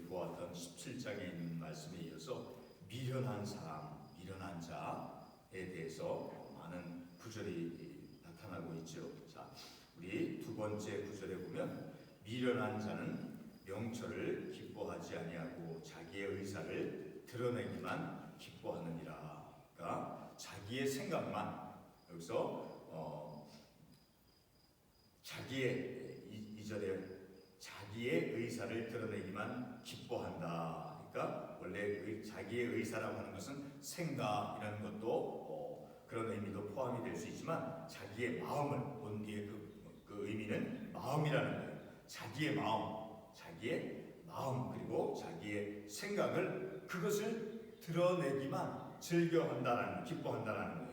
보았던 17장에 있는 말씀에 이어서 미련한 사람, 미련한 자에 대해서 많은 구절이 나타나고 있죠. 자, 우리 두 번째 구절에 보면 미련한 자는 명철을 기뻐하지 아니하고 자기의 의사를 드러내기만 기뻐하느니라. 그러니까 자기의 생각만, 여기서 자기의 이 절에 자기의 의사를 드러내기만 기뻐한다. 그러니까 원래 자기의 의사라고 하는 것은 생각이라는 것도 그런 의미도 포함이 될 수 있지만 자기의 마음을 본 뒤에 그 의미는 마음이라는 거예요. 자기의 마음 그리고 자기의 생각을 그것을 드러내기만 즐겨한다라는 기뻐한다라는 거예요.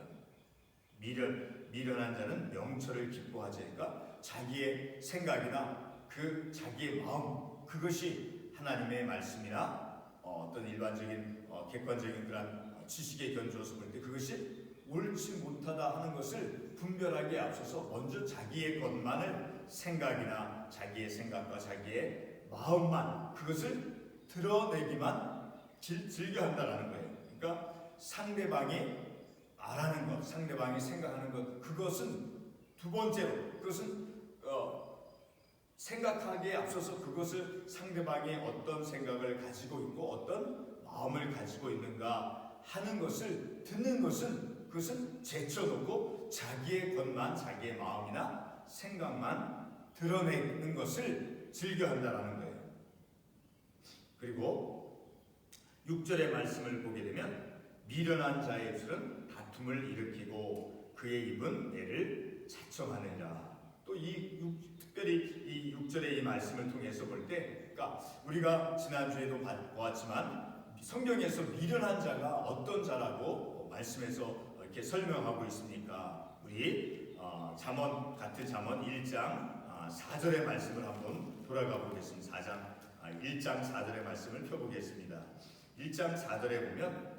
미련한 자는 명철을 기뻐하지 않으니까 자기의 생각이나 그 자기의 마음 그것이 하나님의 말씀이나 어떤 일반적인 객관적인 그런 지식에 견주어서 볼 때 그것이 옳지 못하다 하는 것을 분별하기에 앞서서 먼저 자기의 것만을 생각이나 자기의 생각과 자기의 마음만 그것을 드러내기만 즐겨한다라는 거예요. 그러니까 상대방이 말하는 것, 상대방이 생각하는 것 그것은 두 번째로 그것은 생각하기에 앞서서 그것을 상대방이 어떤 생각을 가지고 있고 어떤 마음을 가지고 있는가 하는 것을 듣는 것은 그것은 제쳐놓고 자기의 것만 자기의 마음이나 생각만 드러내는 것을 즐겨한다라는 거예요. 그리고 6절의 말씀을 보게 되면 미련한 자의 입술은 다툼을 일으키고 그의 입은 애를 자청하느니라. 또 특별히 이 6절의 이 말씀을 통해서 볼 때, 그러니까 우리가 지난주에도 보았지만 성경에서 미련한 자가 어떤 자라고 말씀에서 이렇게 설명하고 있습니까? 우리 같은 잠언 1장 4절의 말씀을 한번 돌아가 보겠습니다. 1장 4절의 말씀을 펴보겠습니다. 1장 4절에 보면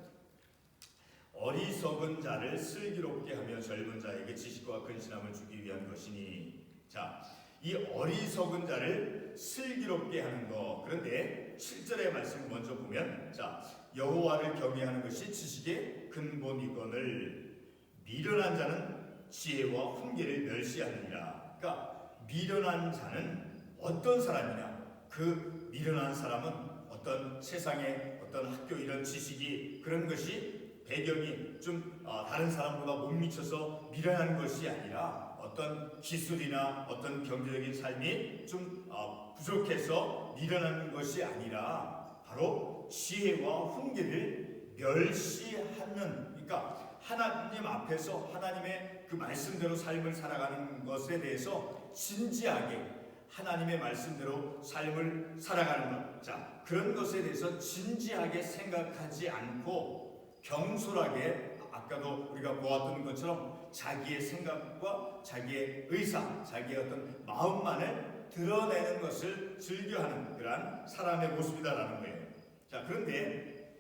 어리석은 자를 슬기롭게 하며 젊은 자에게 지식과 근신함을 주기 위한 것이니. 자, 이 어리석은 자를 슬기롭게 하는 것. 그런데 7절의 말씀 먼저 보면, 자, 여호와를 경외하는 것이 지식의 근본이거늘 미련한 자는 지혜와 훈계를 멸시하느니라. 그러니까 미련한 자는 어떤 사람이냐? 그 미련한 사람은 어떤 세상의 어떤 학교 이런 지식이 그런 것이 배경이 좀 다른 사람보다 못 미쳐서 미련한 것이 아니라 어떤 기술이나 어떤 경제적인 삶이 좀 부족해서 미련한 것이 아니라 바로 지혜와 훈계를 멸시하는, 그러니까 하나님 앞에서 하나님의 그 말씀대로 삶을 살아가는 것에 대해서 진지하게 하나님의 말씀대로 삶을 살아가는 것, 자, 그런 것에 대해서 진지하게 생각하지 않고 경솔하게 아까도 우리가 보았던 것처럼 자기의 생각과 자기의 의사, 자기의 어떤 마음만을 드러내는 것을 즐겨하는 그러한 사람의 모습이다라는 거예요. 자, 그런데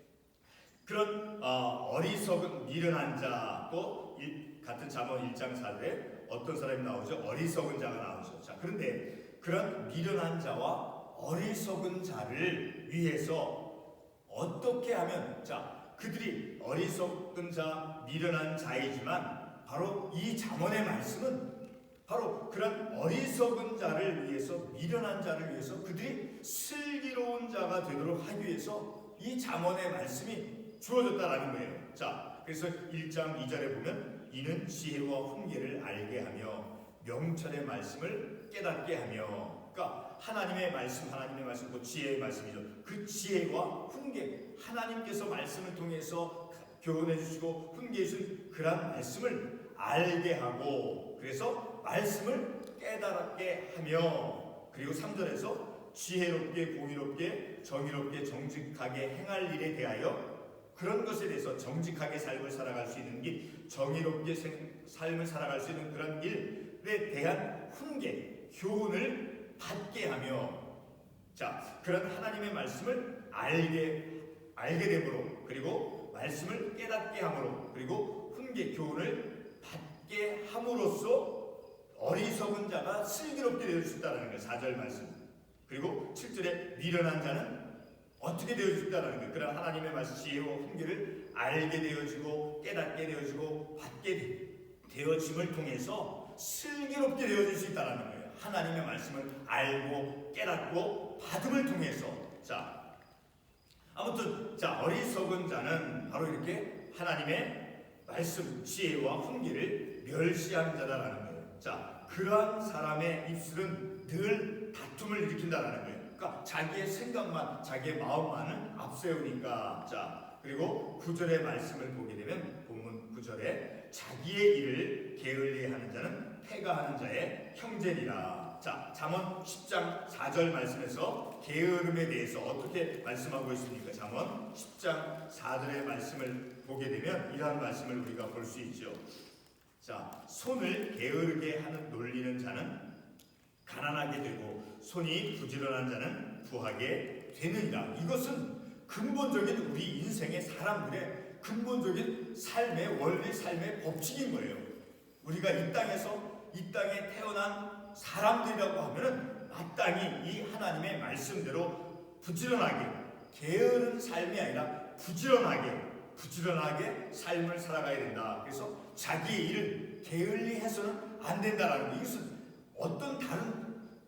그런 어리석은 미련한 자, 또 같은 잠언 1장 4절에 어떤 사람이 나오죠? 어리석은 자가 나오죠. 자, 그런데 그런 미련한 자와 어리석은 자를 위해서 어떻게 하면, 자, 그들이 어리석은 자, 미련한 자이지만 바로 이 잠언의 말씀은 바로 그런 어리석은 자를 위해서, 미련한 자를 위해서 그들이 슬기로운 자가 되도록 하기 위해서 이 잠언의 말씀이 주어졌다라는 거예요. 자, 그래서 1장 2절에 보면 이는 지혜와 훈계를 알게 하며 명철의 말씀을 깨닫게 하며, 그러니까 하나님의 말씀, 그 지혜의 말씀이죠. 그 지혜와 훈계, 하나님께서 말씀을 통해서 교훈해 주시고 훈계해 주신 그런 말씀을 알게 하고, 그래서 말씀을 깨닫게 하며, 그리고 3절에서 지혜롭게 공의롭게 정의롭게 정직하게 행할 일에 대하여, 그런 것에 대해서 정직하게 삶을 살아갈 수 있는 길, 정의롭게 삶을 살아갈 수 있는 그런 일에 대한 훈계, 교훈을 받게 하며, 자, 그런 하나님의 말씀을 알게 됨으로, 그리고 말씀을 깨닫게 함으로, 그리고 훈계, 교훈을 받게 함으로써 어리석은 자가 슬기롭게 될 수 있다는 거예요. 4절 말씀. 그리고 7절에 미련한 자는 어떻게 되어진다는 거예요. 그런 하나님의 말씀 지혜와 훈계를 알게 되어지고 깨닫게 되어지고 받게 되어짐을 통해서 슬기롭게 되어질 수 있다는 거예요. 하나님의 말씀을 알고 깨닫고 받음을 통해서. 자, 아무튼 어리석은 자는 바로 이렇게 하나님의 말씀 지혜와 훈계를 멸시하는 자다라는 거예요. 자, 그러한 사람의 입술은 늘 다툼을 일으킨다라는 거예요. 그러니까 자기의 생각만, 자기의 마음만을 앞세우니까. 자, 그리고 9절의 말씀을 보게 되면 본문 9절에 자기의 일을 게을리하는 자는 패가하는 자의 형제니라. 자, 잠언 10장 4절 말씀에서 게으름에 대해서 어떻게 말씀하고 있습니까? 잠언 10장 4절의 말씀을 보게 되면 이러한 말씀을 우리가 볼 수 있죠. 자, 손을 게으르게 하는 놀리는 자는 가난하게 되고 손이 부지런한 자는 부하게 되느니라. 이것은 근본적인 우리 인생의 사람들의 근본적인 삶의 원리, 삶의 법칙인 거예요. 우리가 이 땅에 태어난 사람들이라고 하면은 마땅히 이 하나님의 말씀대로 부지런하게, 게으른 삶이 아니라 부지런하게 삶을 살아가야 된다. 그래서 자기의 일을 게을리해서는 안 된다라는 거. 이것은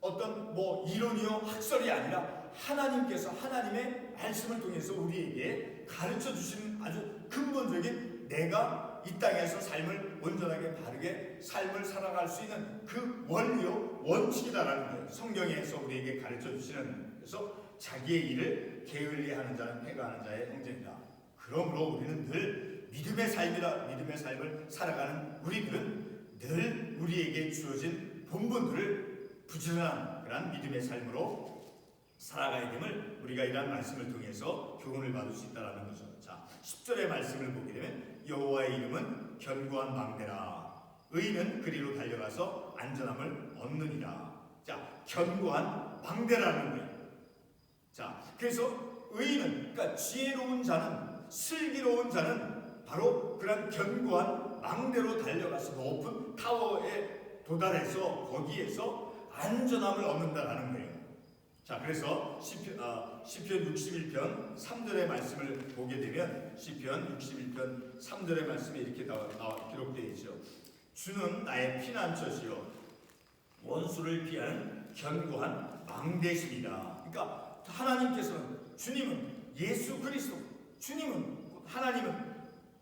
어떤 이론이요 학설이 아니라 하나님께서 하나님의 말씀을 통해서 우리에게 가르쳐 주시는 아주 근본적인 내가 이 땅에서 삶을 온전하게 바르게 삶을 살아갈 수 있는 그 원리요 원칙이다라는 거예요. 성경에서 우리에게 가르쳐 주시는. 그래서 자기의 일을 게을리하는 자는 패가하는 자의 형제이다. 그러므로 우리는 늘 믿음의 삶을 살아가는 우리들은 늘 우리에게 주어진 본분들을 부지런한 그런 믿음의 삶으로 살아가야 됨을 우리가 이러한 말씀을 통해서 교훈을 받을 수 있다는 거죠. 자, 10절의 말씀을 보게 되면 여호와의 이름은 견고한 망대라. 의인은 그리로 달려가서 안전함을 얻느니라. 자, 견고한 망대라는 거예요. 자, 그래서 의인은, 그러니까 지혜로운 자는, 슬기로운 자는 바로 그런 견고한 망대로 달려가서 높은 타워에 도달해서 거기에서 안전함을 얻는다라는 거예요. 자, 그래서 시편 61편 3절의 말씀을 보게 되면 시편 61편 3절의 말씀이 이렇게 기록되어 있죠. 주는 나의 피난처시요 원수를 피하는 견고한 망대시니라. 그러니까 하나님께서는, 주님은 예수 그리스도, 하나님은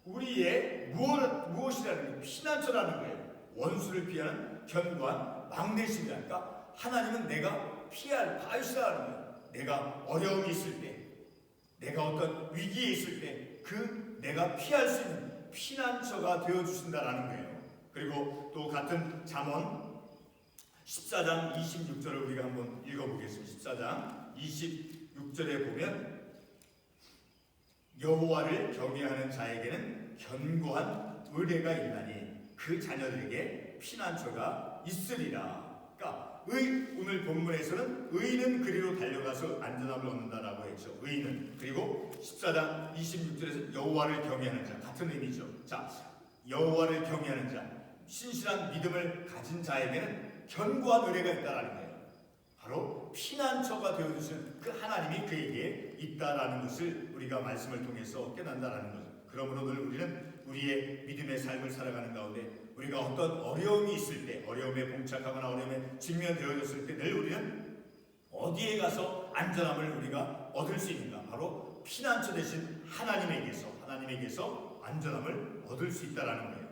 우리의 무엇이라는 게 피난처라는 거예요. 원수를 피하는 견고한 망대시니라. 그러니까 하나님은 내가 피할 바위시라는 거예요. 내가 어려움이 있을 때, 내가 어떤 위기에 있을 때 내가 피할 수 있는 피난처가 되어주신다라는 거예요. 그리고 또 같은 잠언 14장 26절을 우리가 한번 읽어보겠습니다. 14장 26절에 보면 여호와를 경외하는 자에게는 견고한 의뢰가 있나니 그 자녀들에게 피난처가 있으리라. 그러니까 오늘 본문에서는 의인은 그리로 달려가서 안전함을 얻는다라고 했죠. 의인은. 그리고 14장 26절에서 여호와를 경외하는 자, 같은 의미죠. 자, 여호와를 경외하는 자, 신실한 믿음을 가진 자에게는 견고한 의뢰가 있다라는 거예요. 바로 피난처가 되어주시는 그 하나님이 그에게 있다라는 것을 우리가 말씀을 통해서 깨닫는다라는 거죠. 그러므로 늘 우리는 우리의 믿음의 삶을 살아가는 가운데 우리가 어떤 어려움이 있을 때, 어려움에 봉착하거나 어려움에 직면되어졌을 때 늘 우리는 어디에 가서 안전함을 우리가 얻을 수 있는가? 바로 피난처 되신 하나님에게서 안전함을 얻을 수 있다라는 거예요.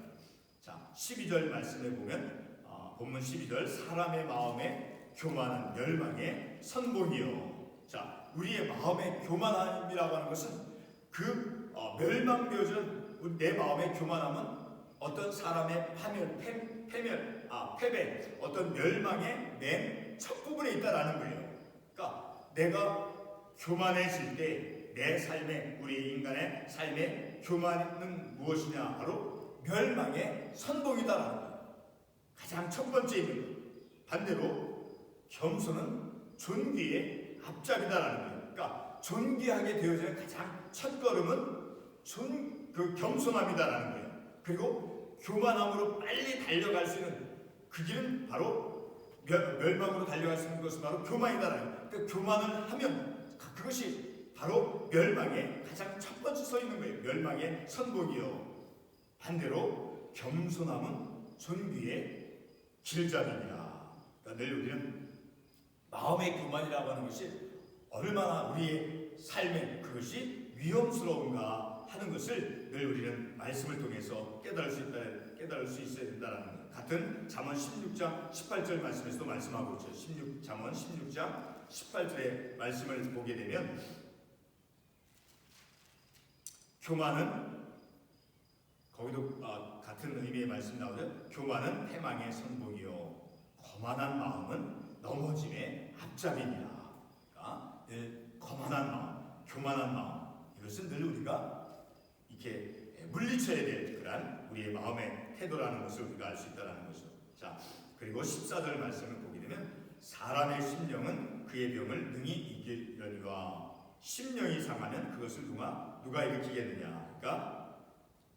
자, 12절 말씀에 보면 본문 12절 사람의 마음에 교만한 멸망의 선봉이요. 자, 우리의 마음의 교만함이라고 하는 것은 그 멸망되어진 내 마음의 교만함은 어떤 사람의 패배, 어떤 멸망의 맨 첫 부분에 있다라는 거예요. 그러니까 내가 교만해질 때 내 삶에, 우리 인간의 삶에 교만은 무엇이냐? 바로 멸망의 선봉이다라는 거예요. 가장 첫 번째 있는 것. 반대로 겸손은 존귀의 앞잡이다라는 거예요. 그러니까 존귀하게 되어지는 가장 첫 걸음은 겸손함이다라는 거예요. 그리고 교만함으로 빨리 달려갈 수 있는 그 길은 바로 멸망으로 달려갈 수 있는 것은 바로 교만이다라는 거예요. 그러니까 교만을 하면 그것이 바로 멸망의 가장 첫 번째 서 있는 거예요. 멸망의 선봉이요. 반대로 겸손함은 존귀의 길잡이니라. 그러니까 늘 우리는 마음의 교만이라고 하는 것이 얼마나 우리의 삶에 그것이 위험스러운가 하는 것을 늘 우리는 말씀을 통해서 깨달을 수 있어야 된다는 것. 같은 잠언 16장 18절 말씀에서도 말씀하고 있죠. 잠언 16장 18절의 말씀을 보게 되면 교만은 거기도 같은 의미의 말씀이 나오죠. 교만은 패망의 선봉이요 거만한 마음은 넘어짐의 앞잡이니라. 그러니까 늘 거만한 마음, 교만한 마음 이것은 늘 우리가 이렇게 물리쳐야 될 그런 우리의 마음의 태도라는 것을 우리가 알 수 있다는 것이죠. 자, 그리고 14절 말씀을 보게 되면 사람의 심령은 그의 병을 능히 이기려니와 심령이 상하면 그것을 누가 일으키겠느냐. 그러니까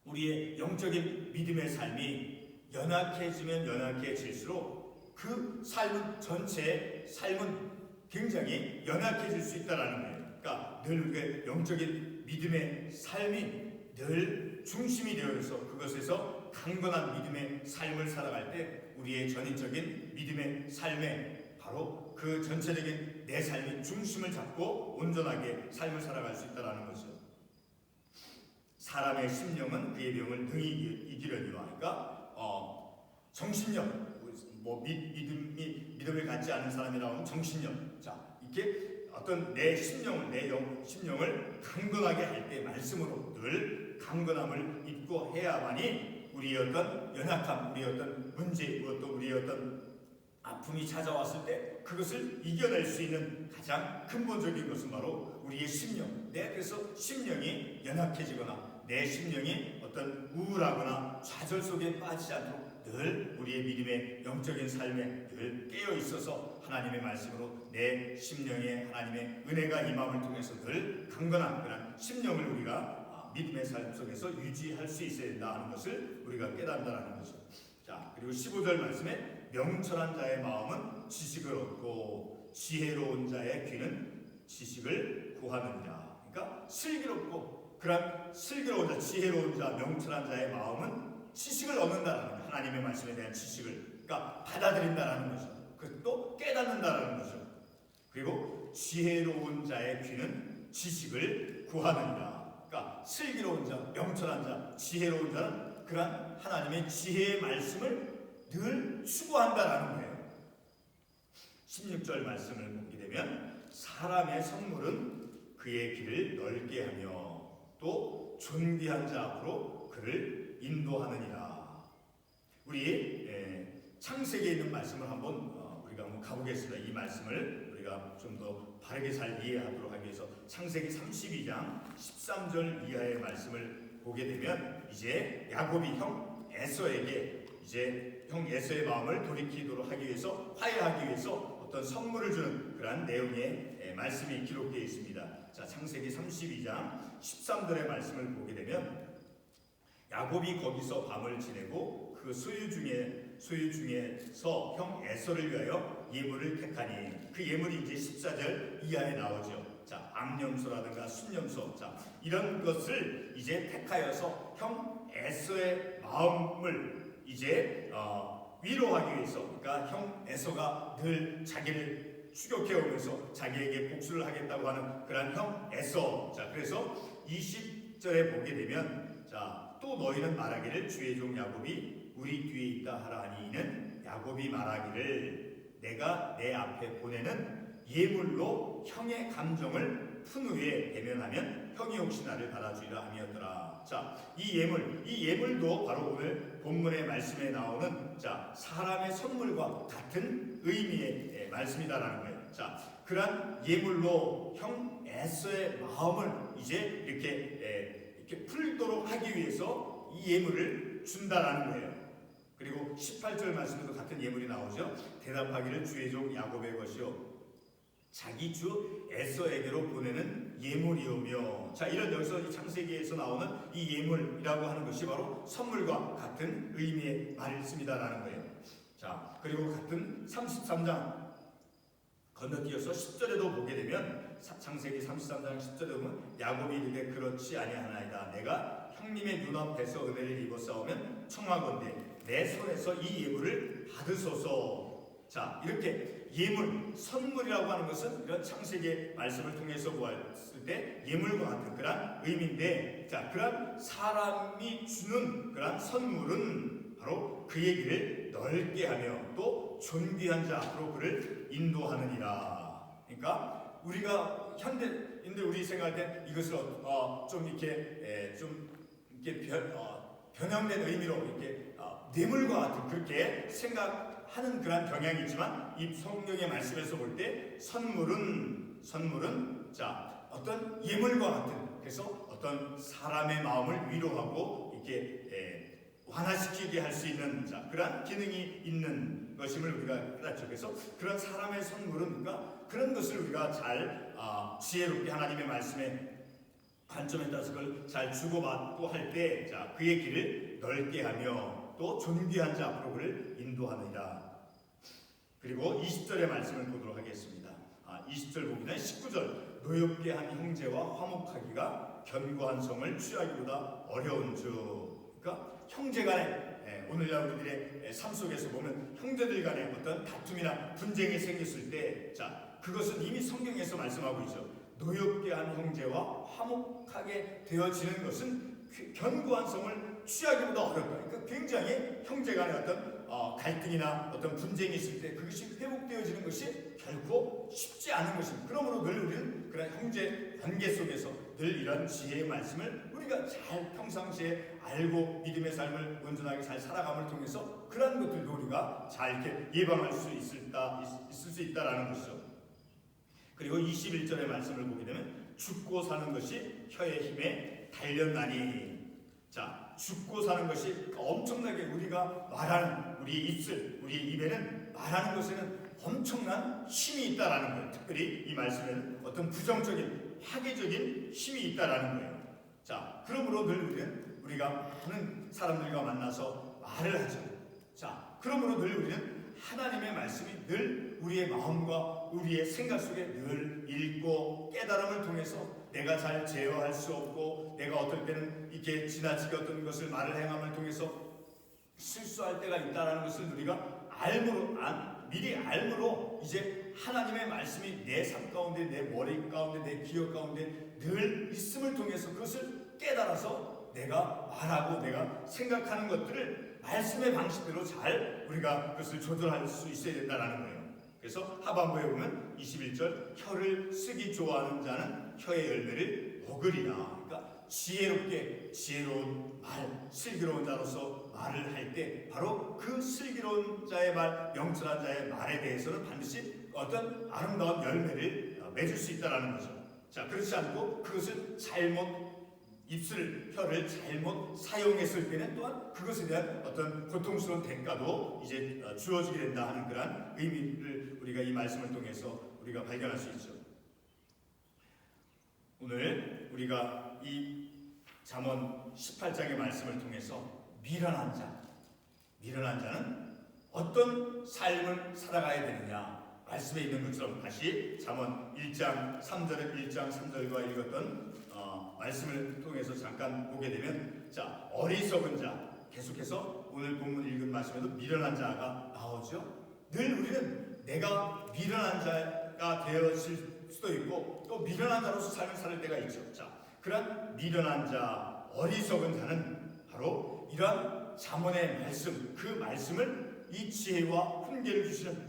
우리의 영적인 믿음의 삶이 연약해지면 연약해질수록 그 삶은 전체의 삶은 굉장히 연약해질 수 있다는 거예요. 그러니까 늘 우리의 영적인 믿음의 삶이 늘 중심이 되어서 그것에서 강건한 믿음의 삶을 살아갈 때 우리의 전인적인 믿음의 삶에 바로 그 전체적인 내 삶이 중심을 잡고 온전하게 삶을 살아갈 수 있다는 것이죠. 사람의 심령은 그의 병을 능히 이기려니와. 그러니까 정신력, 믿음을 갖지 않은 사람이라고 하면 정신력. 자, 이렇게 어떤 내 심령을 강건하게 할 때 말씀으로 늘 강건함을 입고 해야만이 우리의 어떤 연약함, 우리의 어떤 문제, 또 우리의 어떤 아픔이 찾아왔을 때 그것을 이겨낼 수 있는 가장 근본적인 것은 바로 우리의 심령. 그래서 심령이 연약해지거나 내 심령이 어떤 우울하거나 좌절 속에 빠지지 않도록 늘 우리의 믿음의 영적인 삶에 늘 깨어 있어서 하나님의 말씀으로 내 심령에 하나님의 은혜가 임함을 통해서 늘 강건한 그런 심령을 우리가 믿음의 삶 속에서 유지할 수 있어야 된다 하는 것을 우리가 깨닫는다는 것이죠. 자, 그리고 15절 말씀에 명철한 자의 마음은 지식을 얻고 지혜로운 자의 귀는 지식을 구하느니라. 그러니까 슬기로운 자, 지혜로운 자, 명철한 자의 마음은 지식을 얻는다라는 거예요. 하나님의 말씀에 대한 지식을 그러니까 받아들인다라는 거죠. 그것도 깨닫는다라는 거죠. 그리고 지혜로운 자의 귀는 지식을 구하느니라. 그러니까 슬기로운 자, 명철한 자, 지혜로운 자는 그러한 하나님의 지혜의 말씀을 늘 추구한다라는 거예요. 16절 말씀을 보게 되면 사람의 성물은 그의 길을 넓게 하며 또 존귀한 자 앞으로 그를 인도하느니라. 우리 창세기에 있는 말씀을 우리가 한번 가보겠습니다. 이 말씀을 우리가 좀 더 바르게 잘 이해하도록 하기 위해서 창세기 32장 13절 이하의 말씀을 보게 되면 이제 야곱이 형 에서에게 이제 형 에서의 마음을 돌이키도록 하기 위해서 화해하기 위해서 어떤 선물을 주는 그러한 내용의 말씀이 기록되어 있습니다. 자, 창세기 32장 13절의 말씀을 보게 되면 야곱이 거기서 밤을 지내고 그 소유 중에서 형 에서를 위하여 예물을 택하니 그 예물이 이제 14절 이하에 나오죠. 자, 암염소라든가 순염소, 자, 이런 것을 이제 택하여서 형 에서의 마음을 이제 위로하기 위해서, 그러니까 형 에서가 늘 자기를 추격해 오면서 자기에게 복수를 하겠다고 하는 그런 형 에서. 자, 그래서 20절에 보게 되면 자, 또 너희는 말하기를 주의 종 야곱이 우리 뒤에 있다 하라 하니 이는 야곱이 말하기를 내가 내 앞에 보내는 예물로 형의 감정을 푼 후에 대면하면 형이 혹시 나를 받아주리라 함이었더라. 자, 이 예물도 바로 오늘 본문의 말씀에 나오는 자, 사람의 선물과 같은 의미의 말씀이다라는 거예요. 자, 그러한 예물로 형 에서의 마음을 이제 이렇게 풀도록 하기 위해서 이 예물을 준다라는 거예요. 그리고 18절 말씀에도 같은 예물이 나오죠. 대답하기를 주의 종 야곱의 것이요 자기 주 에서에게로 보내는 예물이오며. 자, 이런 여기서 이 창세기에서 나오는 이 예물이라고 하는 것이 바로 선물과 같은 의미의 말씀이다라는 거예요. 자, 그리고 같은 33장 건너뛰어서 10절에도 보게 되면 되면 창세기 33장 10절에 보면 야곱이 이르되 그렇지 아니하나이다. 내가 형님의 눈앞에서 은혜를 입어 싸우면 청하건대 내 손에서 이 예물을 받으소서. 자, 이렇게 예물, 선물이라고 하는 것은 이런 창세기의 말씀을 통해서 보았을 때 예물과 같은 그런 의미인데, 자, 그런 사람이 주는 그런 선물은 바로 그의 길을 넓게 하며 또 존귀한 자 앞으로 그를 인도하느니라. 그러니까 우리가 현대인들 우리 생각할 때 이것을 좀 이렇게 변형된 의미로 이렇게 뇌물과 같은 그렇게 생각하는 그런 경향이 있지만, 이 성경의 말씀에서 볼 때 선물은 자, 어떤 예물과 같은, 그래서 어떤 사람의 마음을 위로하고 이렇게 완화시키게 할 수 있는, 자, 그러한 기능이 있는 것임을 우리가 깨닫죠. 그래서 그런 사람의 선물은, 그러니까 그런 것을 우리가 잘 지혜롭게 하나님의 말씀에 관점에 따라서 그걸 잘 주고받고 할 때, 자, 그의 길을 넓게 하며 또 존귀한 자 앞으로 그를 인도하느니라. 그리고 20절의 말씀을 보도록 하겠습니다. 20절 보기 전에 19절, 노엽게 한 형제와 화목하기가 견고한 성을 취하기보다 어려운 주. 그러니까 형제간에, 오늘날 우리들의 삶 속에서 보면 형제들 간에 어떤 다툼이나 분쟁이 생겼을 때, 자, 그것은 이미 성경에서 말씀하고 있죠. 노엽게 한 형제와 화목하게 되어지는 것은 견고한 성을 취하기보다 어렵다. 그러니까 굉장히 형제간의 어떤 갈등이나 어떤 분쟁이 있을 때 그것이 회복되어지는 것이 결코 쉽지 않은 것입니다. 그러므로 늘 우리는 그런 형제 관계 속에서 늘 이런 지혜의 말씀을 우리가 잘 평상시에 알고 믿음의 삶을 온전하게 잘 살아감을 통해서 그러한 것들도 우리가 잘 이렇게 예방할 수 있을 수 있다라는 것이죠. 그리고 21절의 말씀을 보게 되면 죽고 사는 것이 혀의 힘에 달렸나니. 자, 죽고 사는 것이 엄청나게 우리가 말하는 우리 입술, 우리 입에는 말하는 것에는 엄청난 힘이 있다라는 거예요. 특별히 이 말씀에는 어떤 부정적인 파괴적인 힘이 있다라는 거예요. 자, 그러므로 늘 우리는 우리가 많은 사람들과 만나서 말을 하죠. 자, 그러므로 늘 우리는 하나님의 말씀이 늘 우리의 마음과 우리의 생각 속에 늘 읽고 깨달음을 통해서 내가 잘 제어할 수 없고, 내가 어떨 때는 이렇게 지나치게 어떤 것을 말을 행함을 통해서 실수할 때가 있다는 것을 우리가 미리 알므로 이제 하나님의 말씀이 내 삶 가운데, 내 머리 가운데, 내 기억 가운데 늘 있음을 통해서 그것을 깨달아서 내가 말하고 내가 생각하는 것들을 말씀의 방식대로 잘 우리가 그것을 조절할 수 있어야 된다는 거예요. 그래서 하반부에 보면 21절, 혀를 쓰기 좋아하는 자는 혀의 열매를 먹으리라. 그러니까 지혜로운 말, 슬기로운 자로서 말을 할 때 바로 그 슬기로운 자의 말, 명철한 자의 말에 대해서는 반드시 어떤 아름다운 열매를 맺을 수 있다는 거죠. 자, 그렇지 않고 그것을 혀를 잘못 사용했을 때는 또한 그것에 대한 어떤 고통스러운 대가도 이제 주어지게 된다 하는 그런 의미를 우리가 이 말씀을 통해서 우리가 발견할 수 있죠. 오늘 우리가 이 잠언 18장의 말씀을 통해서 미련한 자는 어떤 삶을 살아가야 되느냐, 말씀에 있는 것처럼 다시 잠언 1장 3절과 읽었던 말씀을 통해서 잠깐 보게 되면, 자, 어리석은 자, 계속해서 오늘 본문 읽은 말씀에도 미련한 자가 나오죠. 늘 우리는 내가 미련한 자가 되어질 수도 있고 또 미련한 자로서 삶을 살 때가 있죠. 자, 그런 미련한 자, 어리석은 자는 바로 이러한 잠언의 말씀, 그 말씀을 이 지혜와 훈계를 주시는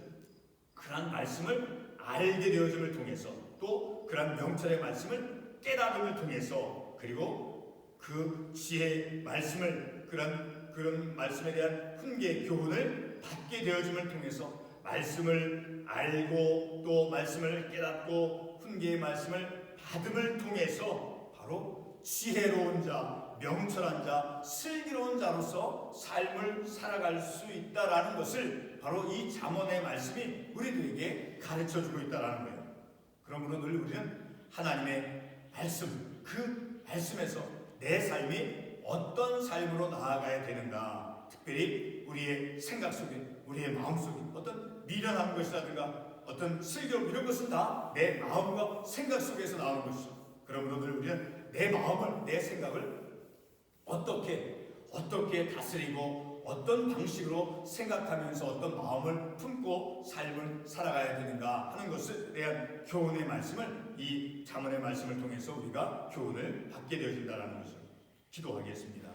그런 말씀을 알게 되어짐을 통해서, 또 그런 명철의 말씀을 깨달음을 통해서, 그리고 그 지혜의 말씀을 그런 말씀에 대한 훈계 교훈을 받게 되어짐을 통해서 말씀을 알고 또 말씀을 깨닫고 훈계의 말씀을 받음을 통해서 바로 지혜로운 자, 명철한 자, 슬기로운 자로서 삶을 살아갈 수 있다라는 것을 바로 이 잠언의 말씀이 우리들에게 가르쳐주고 있다라는 거예요. 그러므로 늘 우리는 하나님의 말씀, 그 말씀에서 내 삶이 어떤 삶으로 나아가야 되는가, 특별히 우리의 생각 속에, 우리의 마음 속에 어떤 미련한 것이라든가 어떤 슬기로움 이런 것은 다 내 마음과 생각 속에서 나오는 것이죠. 그러므로 늘 우리는 내 마음을, 내 생각을 어떻게 다스리고 어떤 방식으로 생각하면서 어떤 마음을 품고 삶을 살아가야 되는가 하는 것에 대한 교훈의 말씀을 이 잠언의 말씀을 통해서 우리가 교훈을 받게 되어진다는 것을 기도하겠습니다.